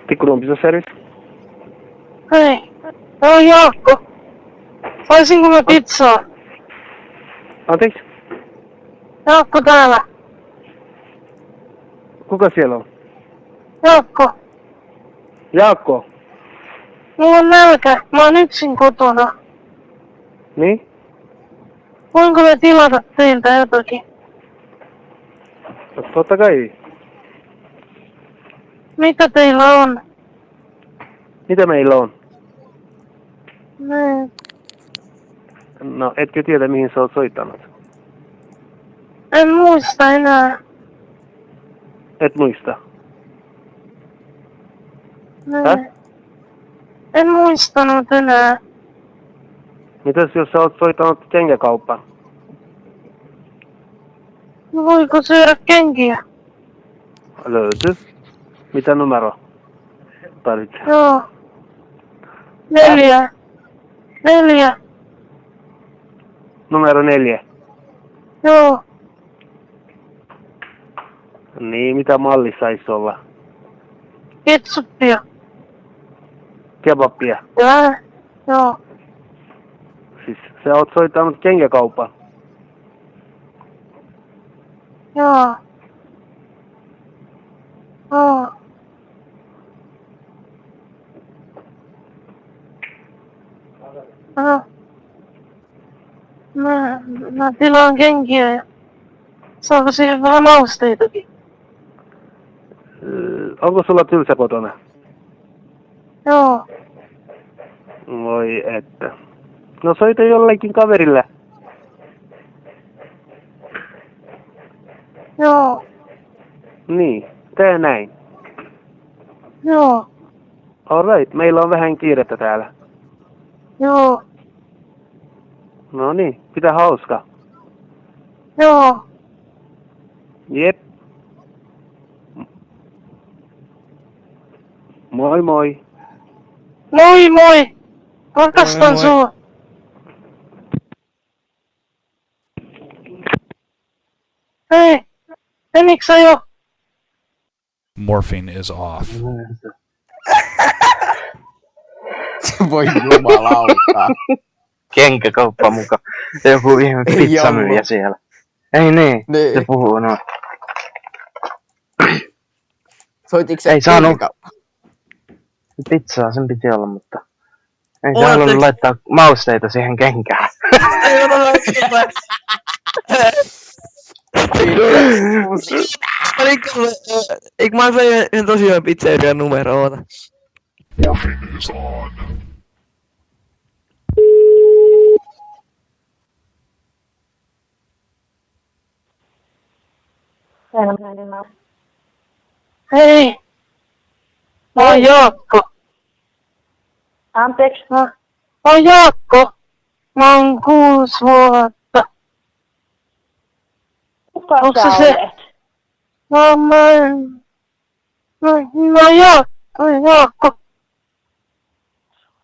Tikkurumpisa servis. Hei, tää on Jaakko. Saisinko mä pizzaa? Anteeksi, Jaakko täällä. kuka siellä on? Jaakko, Jaakko. mulla on nälkä. Mä oon yksin kotona. Niin? Voinko mä tilata teiltä jotakin? No, totta kai. Mitä teillä on? Mitä meillä on? Niin. No, etkö tiedä mihin sä oot soittanut? En muista enää. Et muista. Niin. Häh? En muistanut enää. Mitäs jos sä oot soittanut kenkäkauppaan? No voiko syödä kenkiä? Löytyy. Mitä numero tarvitsee? Joo. 4. 4. Numero 4. Joo. Niin, mitä malli sais olla? Ketsuppia. Kebabia. Joo. Siis sä oot soittanut kenkäkauppaan. Joo. Joo. Joo. Mä tilaan kenkiä ja saako siihen vähän mausteitakin? Onko sulla tylsä kotona? Joo. Voi että. No soita jollekin kaverille. Joo. Niin, tee näin. Joo. Alright, meillä on vähän kiirettä täällä. Joo. No niin, pitää hauska. Joo. Jep. Moi moi. Moi moi. Rakastan sua. Hei. Menitkö sä jo? Morphine is off. Voi jumalauta. Kenkäkauppa muka. Joku ihme pizzamyyjä siellä. Ei niin, Niin. se puhuu noin. Soititko se Ei saanut. kenkäkauppa? Pizzaa sen piti olla, mutta ei se halunnut laittaa mausteita siihen kenkään. Ei ole laittaa. Eikö mä sain tosiaan pizzerian numero, oota. Morphine is on. Hei. Mä oon Jaakko. Anteeksi, Mä oon Jaakko. Mä oon 6 vuotta. kuka Onko sä se se? olet? Mä oon Jaakko.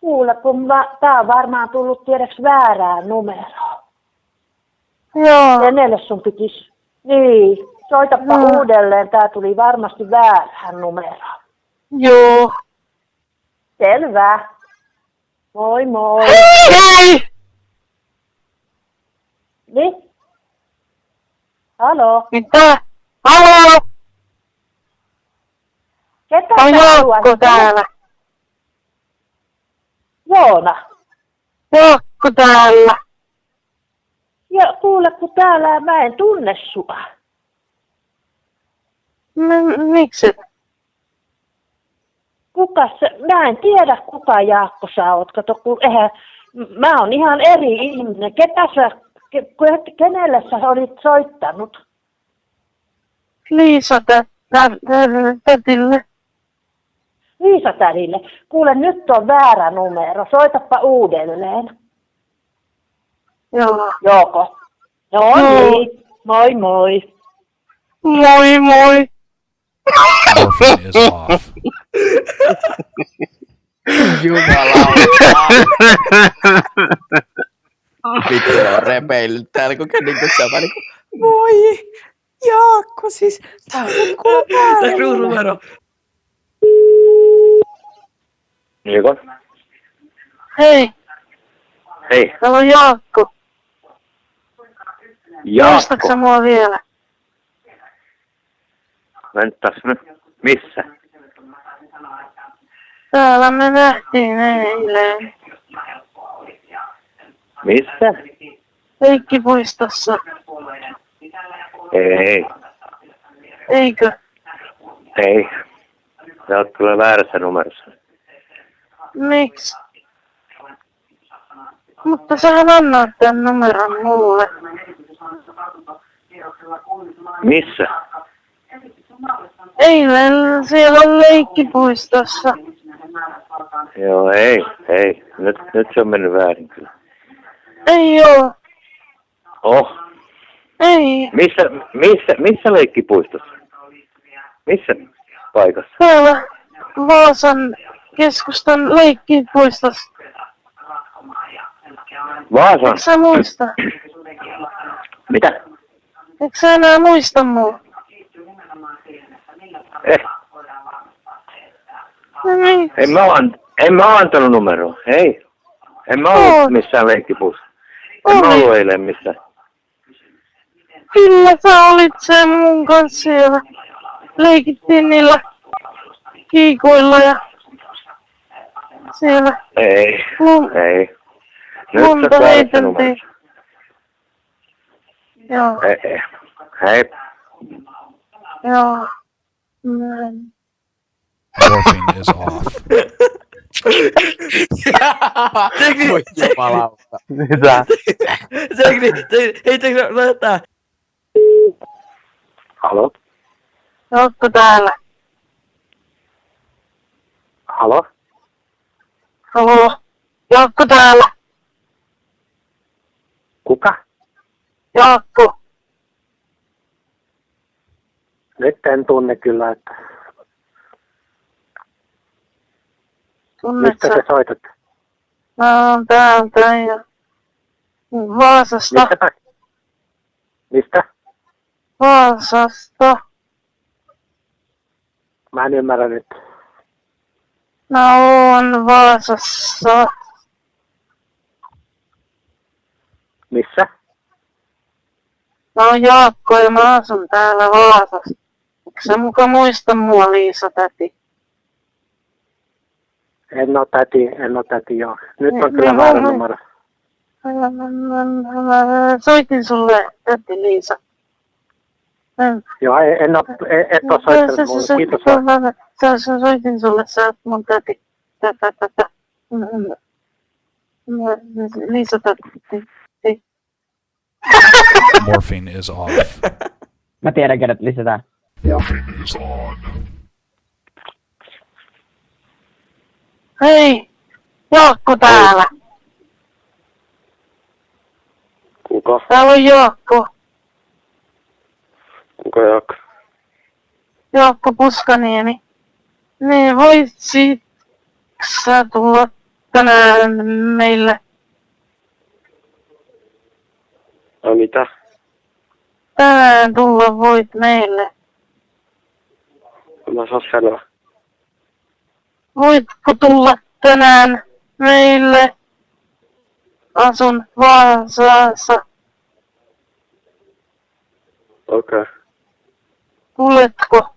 Kuule, kun tää on varmaan tullut tiedeksi väärää numeroa. Joo. Kenelle sun pitis? Niin, soitapa uudelleen, tää tuli varmasti väärään numeroon. Joo. Selvä. Moi moi. Hei! Niin? Halo? Mitä? Haloo? Ketä On sä Jaakko haluaisit? täällä. Joona. Jaakko täällä. Ja kuule, kun täällä mä en tunne sua. Miksi? Mä en tiedä kuka Jaakko sä oot. Kato, kun mä oon ihan eri ihminen. Kenelle sä olit soittanut? Liisa tätille. Liisa-tädille. Kuule, nyt on väärä numero. Soitapa uudelleen. Joo. Joko? No Joo. niin. Moi moi. Moi moi. Morphine is off. Jumalauta. Vittu on repeillyt täällä, kun niinku se on vaan niinku, moi. Jaakko siis. Tää on kuule Tää kruunumero. Niko? Hei, Hei, täällä on Jaakko. Muistatko sä mua vielä? Ventas nyt. Missä? Täällä me nähtiin eilen. Missä? Leikkipuistossa. Ei, Eikö? ei. Sä oot kyllä väärässä numerossa. Miksi? Mutta sähän annoit tän numeron mulle. Missä? Eilen siellä leikkipuistossa. Joo, ei. Nyt se on mennyt väärin kyllä. Ei oo. Oh, Ei. missä leikkipuistossa? Missä paikassa? Täällä Vaasan keskustan leikkipuistossa. Vaasan? Eikö sä muista? Mitä? Eikö sä enää muista mua? No niin. En mä antanut numeroa, ei. En mä ollut missään leikkipuussa. En mä ollut eilen missään. Kyllä sä olit sen mun kanssa siellä. Leikittiin niillä kiikoilla ja siellä Ei. Nyt lunta sä väärässä heiteltiin. numerossa. Joo, Ei. Hei. joo. Näin. Morphine is off. Voi jumalauta. Mitä? Hei, teekö laittaa? Halo? Ootko täällä? Halo? Oho. Jaakko täällä. Kuka? Jaakko. Nyt en tunne kyllä, että Tunnet mistä sä? te soitatte? Mä oon täältä ja Vaasasta. Mistä päin? Mistä? Vaasasta. Mä en ymmärrä nyt. Mä oon Vaasassa. Missä? Mä oon Jaakko ja mä asun täällä Vaasassa. Eikö sä muka muista mua, Liisa täti? En oo täti, joo. Nyt on kyllä väärä numero. Mä soitin sulle, täti Liisa. Joo, et oo soittanut mulle. Kiitos vaan. Sä soitin sulle, sä oot mun täti. Liisa täti. Morphine is off. Mä tiedän, kenet lisätään. Morphine is on. Hei, Jaakko täällä. Kuka? Täällä on Jaakko. Kuka Jaakko? Jaakko Puskaniemi. Niin voisit sä tulla tänään meille? No mitä? Tänään tulla voit meille. Mä saa sanoa. Voitko tulla tänään meille? Asun Vaasassa. Okei. Tuletko?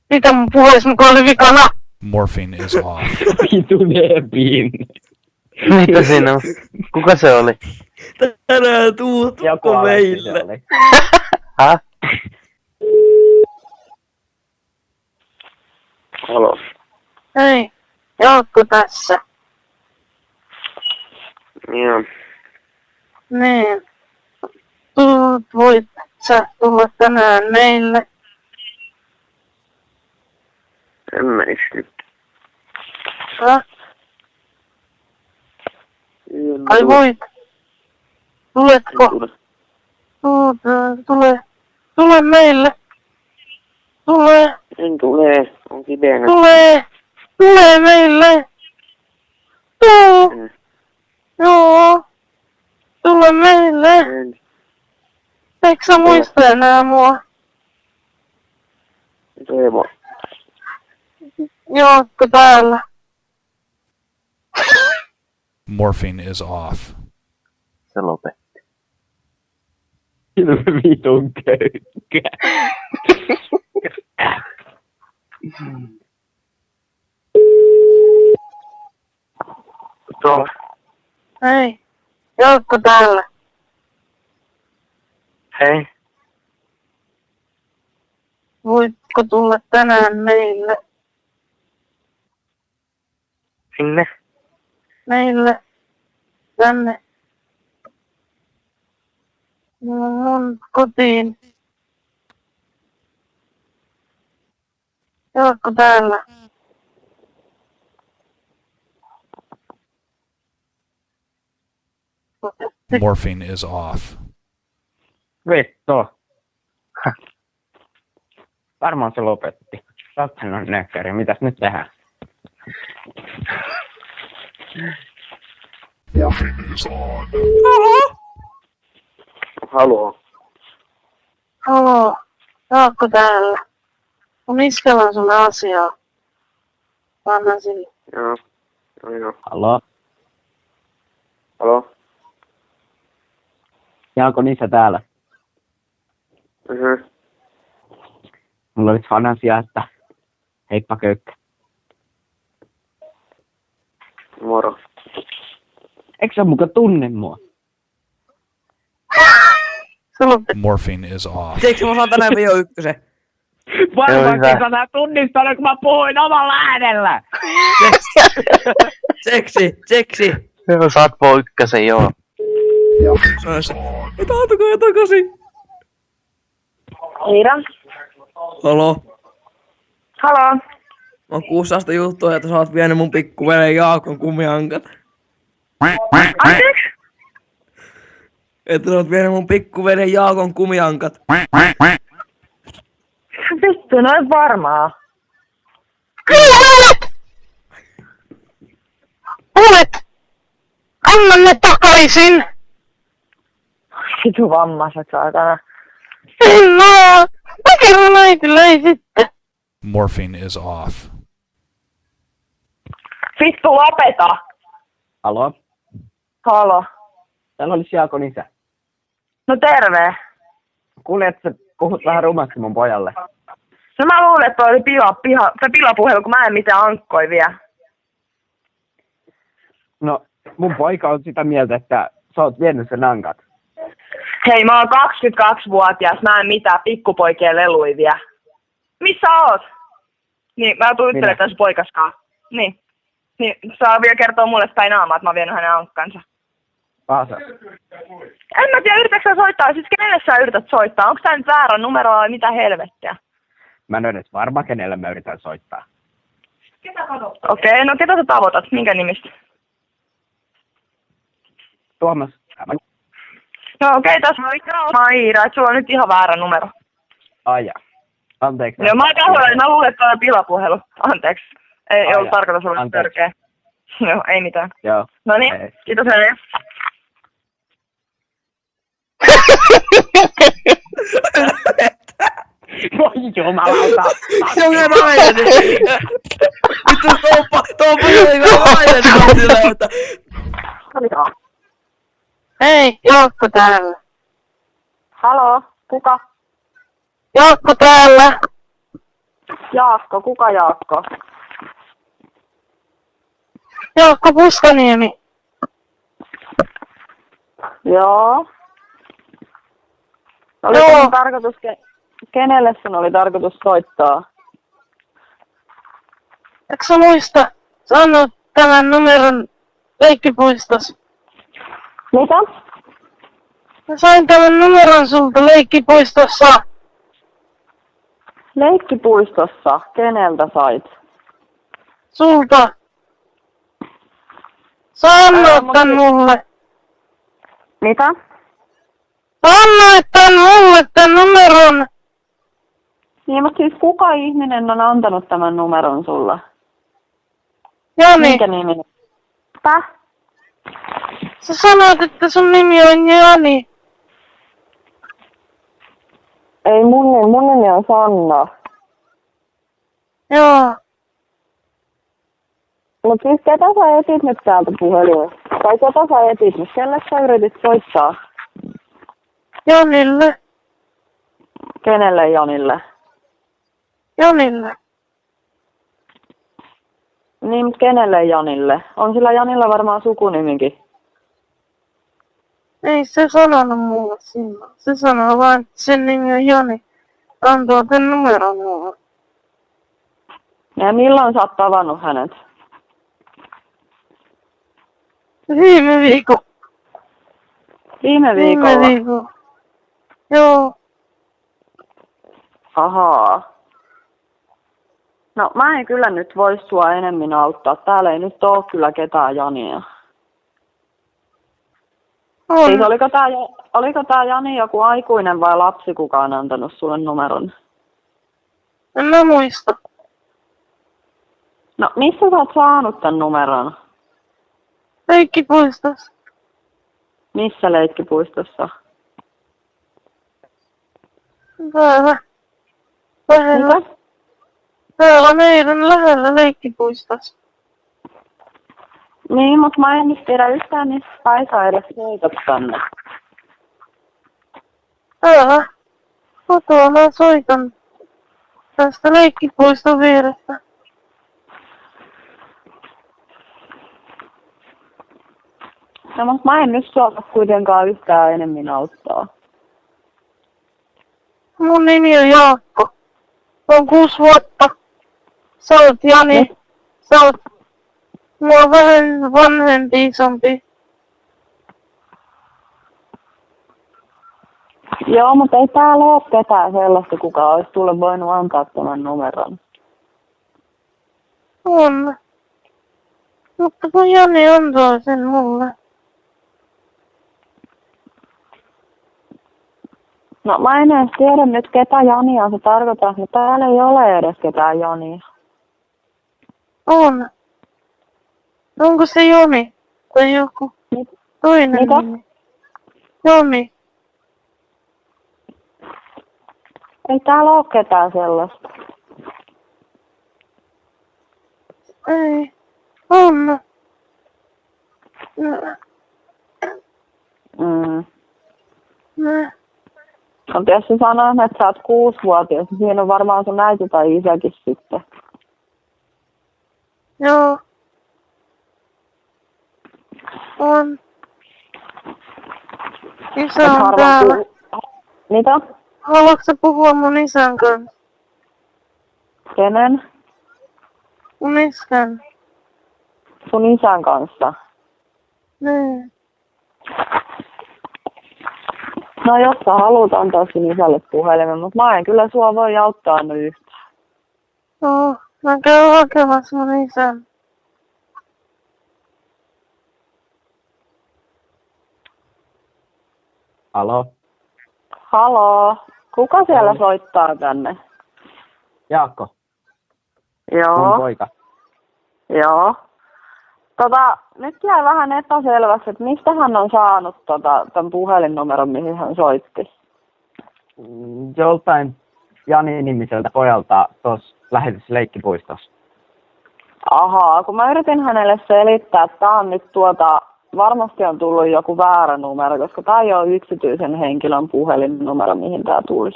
Mitä mun puheessa mukaan oli vikana? Morphine is off. Vitun epiin. Mitä siinä on? Kuka se oli? Tänään tuutko meille? Häh? Halo. Hei, Jaakko tässä. Joo. Niin. Voit sä tulla tänään meille? En menisi nyt. Häh? Ai voit. Tuletko? Tule meille. Tule En tule. On kipeänä. meille. Joo. Mm. Joo. Tule meille. En. Eikö sä muista enää mua? Toivo. Jaakko täällä. Morphine is off. Se lopetti. Vitun köykä. Tuolla. Hei. Jaakko täällä. Hei. Voitko tulla tänään meille? Sinne. Meille. Tänne. Mun kotiin. Jaakko täällä. Morphine is off. Vittu. Varmaan se lopetti. Lapsen on nökkäri. Mitäs nyt tehdään? Morphine is on. Haloo. Haloo. Jaakko täällä. Mun iskellä on sulle asiaa. Anna sille. Joo. Joo. Haloo? Haloo. Jaakon isä täällä. Mhm. Mulla olisi fanasia, että heippa köykkä. Moro. Eikö sä muka tunne mua? Se lopetti. Morphine is off. Tiedätkö mä saan tänään jo ykkösen? Varmaankin sä tunnistanut, kun mä puhuin omalla äänellä. Seksi. Joo, saat ykkösen, joo. Ei taatukaa takaisin. Iira. Haloo. Haloo. Mä oon kuussasta juttua, että sä oot vienyt mun pikkuvelen Jaakon kumihankat. Anteeksi? Että sä oot vienyt mun pikkuvelen Jaakon kumihankat. Vittu, noin varmaa. Kyllä olet! Olet! Anna ne takaisin! Vitu vammaiset saatana. En oo! Mä kerron äitille ei sitten. Morphine is off. Vittu lopeta. Haloo? Halo. Täällä olisi Jaakon isä. No terve. Kuulin, että sä puhut vähän rumasti mun pojalle. No mä luulen, että toi oli pilapuhelu, kun mä en mitään ankkoi vielä. No, mun poika on sitä mieltä, että sä oot vienyt sen ankat. Hei, mä oon 22-vuotias, mä en mitään pikkupoikien leluja vielä. Missä oot? Niin, mä tuun juttelemaan tässä poikaskaan. Niin. Niin, saa vielä kertoa mulle päin naamaa, että mä oon vienyt hänen ankkansa. Paasa. En mä tiedä, yritätkö sä soittaa? Siis kenelle sä yrität soittaa? Onko tää nyt väärä numero vai mitä helvettiä? Mä en ole edes varma, kenelle mä yritän soittaa. Okei, no ketä sä tavoitat? Minkä nimistä? Tuomas. No okei, tässä on Iira, että sulla on nyt ihan väärä numero. Ai ja. Anteeksi. Joo, mä oon pahoillani, mä luulen, että toi on pilapuhelu. Anteeksi. Ei Ai ollut ja. tarkoitus olla Anteeksi. törkeä. Joo, ei mitään. Joo. No niin, Ei. kiitos hei. Voi jumalauta. Se on ihan nainen. Vittu, tuo on ihan nainen sillä, että... Hei, Jaakko täällä. Halo, kuka? Jaakko täällä. Jaakko, kuka Jaakko? Jaakko Puskaniemi. Joo. Joo. Tarkoitus, kenelle sun oli tarkoitus soittaa? Eikö sä muista sanoa tämän numeron leikkipuistossa? Mitä? Mä sain tämän numeron sulta leikkipuistossa. Leikkipuistossa. Keneltä sait? Sulta. Sä annoit tän mulle. Mitä? Sä annoit tän mulle tän numeron. Niin, mutta siis kuka ihminen on antanut tämän numeron sulla? Jani. Minkä niminen? Mitä? Sä sanoit, että sun nimi on Jani. Ei mun nimi on Sanna. Joo. Mut siis ketä sä etit nyt täältä puhelimesta? Tai ketä sä etit nyt? Kelle sä yritit soittaa? Janille. Kenelle Janille? Janille. Niin, mut kenelle Janille? On sillä Janilla varmaan sukunimikin. Ei se sanonut mulle silloin. Se sanoo vaan, että sen nimi on Jani. Antoi tämän numeron mulle. Ja milloin sä oot tavannut hänet? Viime viikon. Viime viikolla? Viime viikon. Joo. Ahaa. No mä en kyllä nyt vois sua enemmän auttaa. Täällä ei nyt oo kyllä ketään Jania. On. Siis oliko tää Jani joku aikuinen vai lapsi, kuka on antanut sulle numeron? En mä muista. No missä sä oot saanut tän numeron? Leikkipuistossa. Missä leikkipuistossa? Täällä. Lähellä. Mitä? Täällä meidän lähellä leikkipuistossa. Niin, mut mä en nyt tiedä yhtään, missä päin sä edes soitat tänne. Täällä. Kotona soitan. Tästä leikkipuiston vierestä. No mut mä en nyt sua kuitenkaan yhtään enemmän auttaa. Mun nimi on Jaakko. On 6 vuotta. Sä oot Jani. Sä oot mua vähän vanhempi, isompi. Joo, mutta ei täällä oo ketään sellaista, kuka olisi sulle voinut antaa tämän numeron. On. Mutta kun Jani antoi sen mulle. No mä en edes tiedä nyt ketä Jania se tarkoittaa, mutta täällä ei ole edes ketään Jania. On. Onko se Joni? Tai joku toinen Mitä? nimi? Joni. Ei täällä oo ketään sellaista. Ei. On. No. No. Mutta jos sä sanoit, että sä oot 6-vuotias, niin siinä on varmaan sun äiti tai isäkin sitten. Joo. On. Isä on täällä. Mitä? Haluatko sä puhua mun isän kanssa? Kenen? Mun isän. Sun isän kanssa. Niin. No jos sä haluat antaa sun isälle puhelimen, mutta mä en kyllä sua voi auttaa nyt yhtään. Joo. Mä käyn hakemassa mun isän. Alo? Haloo? Kuka siellä soittaa tänne? Jaakko, Joo. mun poika. Joo. Nyt jää vähän epäselväksi, että mistä hän on saanut tämän puhelinnumeron, mihin hän soitti. Joltain Jani-nimiseltä pojalta tuossa lähetyssä leikkipuistossa. Ahaa, kun mä yritin hänelle selittää, että tää on nyt varmasti on tullut joku väärä numero, koska tää ei ole yksityisen henkilön puhelinnumero, mihin tää tuli.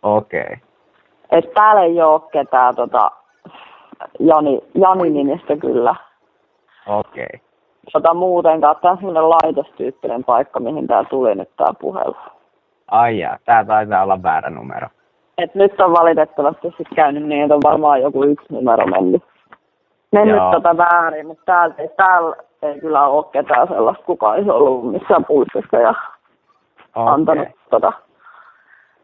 Okei. Että täällä ei oo ketään Jani-nimistä kyllä. Okei. Muutenkaan, tää on semmonen laitostyyppinen paikka, mihin tää tuli nyt tää puhelu. Ai jaa, tää taitaa olla väärä numero. Et nyt on valitettavasti sit käynyt niin, että on varmaan joku yksi numero mennyt Joo. väärin, mutta täällä ei kyllä ole ketään sellaista, kuka olisi ollut missään puistossa ja antanut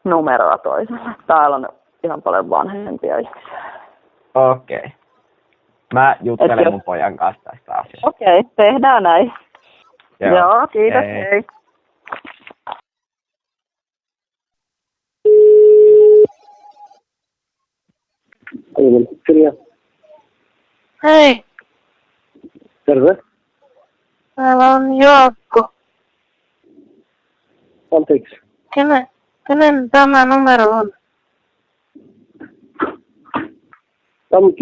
numeroa toiselle. Täällä on ihan paljon vanhempia ihmisiä. Okei. Mä juttelen mun pojan kanssa tästä asiasta. Okei, tehdään näin. Joo, kiitos, hei. Hei. Terve. Täällä on Jaakko. Anteeksi. Kenen tämä numero on? Tämä on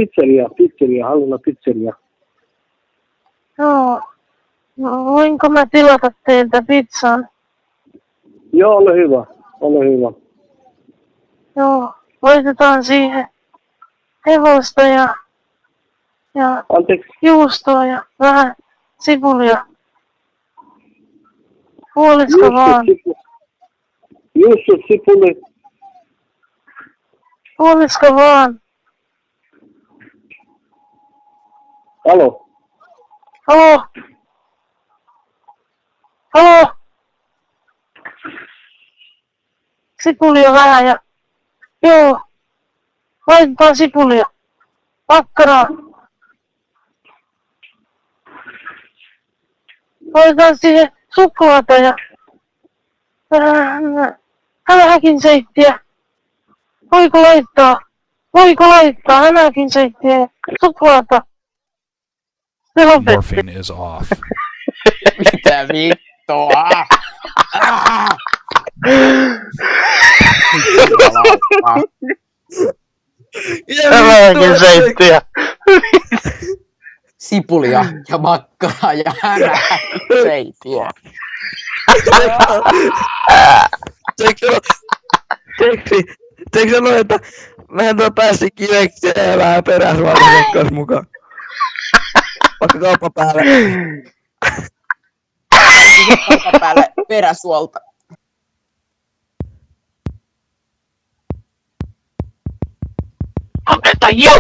pizzeria, Hallula pizzeria. Joo. No, voinko mä tilata teiltä pizzan? Joo, ole hyvä. Joo. Laitetaan siihen hevosta ja Anteeksi, juustoa ja vähän sipulia. Puolisko vaan? Justus sipuli. Puolisko vaan? Alo, Halo? Halo? Sipulia vähän ja... Joo. Laitetaan sipulia. Makkaraa. Laitetaan siihen suklaata ja... Hämähäkin seittiä. Voiko laittaa hämähäkin seittiä ja suklaata? Se lopetti. Morphine is off. Mitä vittua? Tämäkin seittiä. Sipulia ja makkaraa ja hämähäkkiseitiä. Teekö sanoa, että mehän päästiin kiveksi ja vähän peräsuolten kanssa mukaan? Vaikka kauppa päälle. Kauppa päälle peräsuolta. Opeta jo!